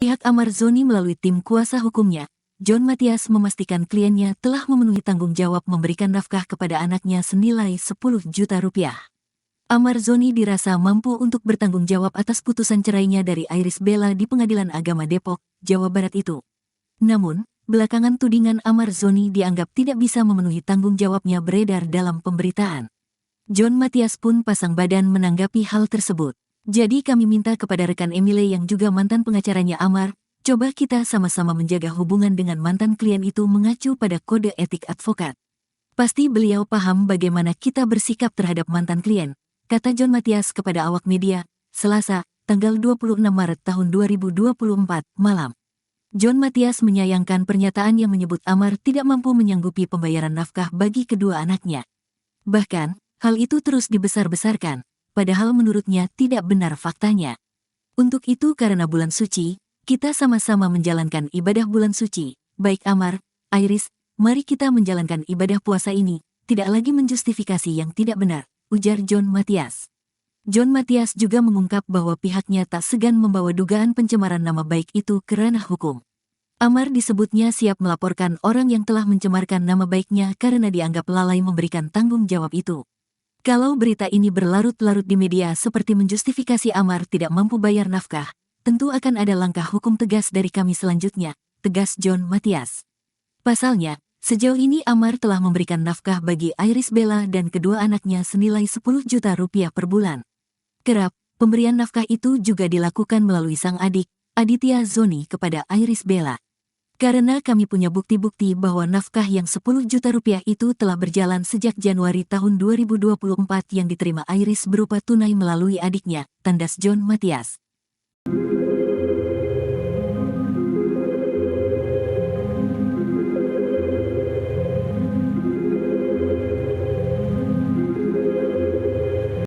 pihak Amar Zoni melalui tim kuasa hukumnya, John Mathias memastikan kliennya telah memenuhi tanggung jawab memberikan nafkah kepada anaknya senilai 10 juta rupiah. Amar Zoni dirasa mampu untuk bertanggung jawab atas putusan cerainya dari Iris Bella di Pengadilan Agama Depok, Jawa Barat itu. Namun, belakangan tudingan Amar Zoni dianggap tidak bisa memenuhi tanggung jawabnya beredar dalam pemberitaan. John Mathias pun pasang badan menanggapi hal tersebut. Jadi kami minta kepada rekan Emile yang juga mantan pengacaranya Amar, coba kita sama-sama menjaga hubungan dengan mantan klien itu mengacu pada kode etik advokat. Pasti beliau paham bagaimana kita bersikap terhadap mantan klien, kata John Mathias kepada awak media, Selasa, tanggal 26 Maret tahun 2024, malam. John Mathias menyayangkan pernyataan yang menyebut Amar tidak mampu menyanggupi pembayaran nafkah bagi kedua anaknya. Bahkan, hal itu terus dibesar-besarkan, padahal menurutnya tidak benar faktanya. Untuk itu karena bulan suci, kita sama-sama menjalankan ibadah bulan suci. Baik Amar, Iris, mari kita menjalankan ibadah puasa ini, tidak lagi menjustifikasi yang tidak benar, ujar John Mathias. John Mathias juga mengungkap bahwa pihaknya tak segan membawa dugaan pencemaran nama baik itu ke ranah hukum. Amar disebutnya siap melaporkan orang yang telah mencemarkan nama baiknya karena dianggap lalai memberikan tanggung jawab itu. Kalau berita ini berlarut-larut di media seperti menjustifikasi Amar tidak mampu bayar nafkah, tentu akan ada langkah hukum tegas dari kami selanjutnya, tegas John Mathias. Pasalnya, sejauh ini Amar telah memberikan nafkah bagi Iris Bella dan kedua anaknya senilai 10 juta rupiah per bulan. Kerap, pemberian nafkah itu juga dilakukan melalui sang adik, Aditya Zoni kepada Iris Bella. Karena kami punya bukti-bukti bahwa nafkah yang 10 juta rupiah itu telah berjalan sejak Januari tahun 2024 yang diterima Iris berupa tunai melalui adiknya, tandas John Mathias.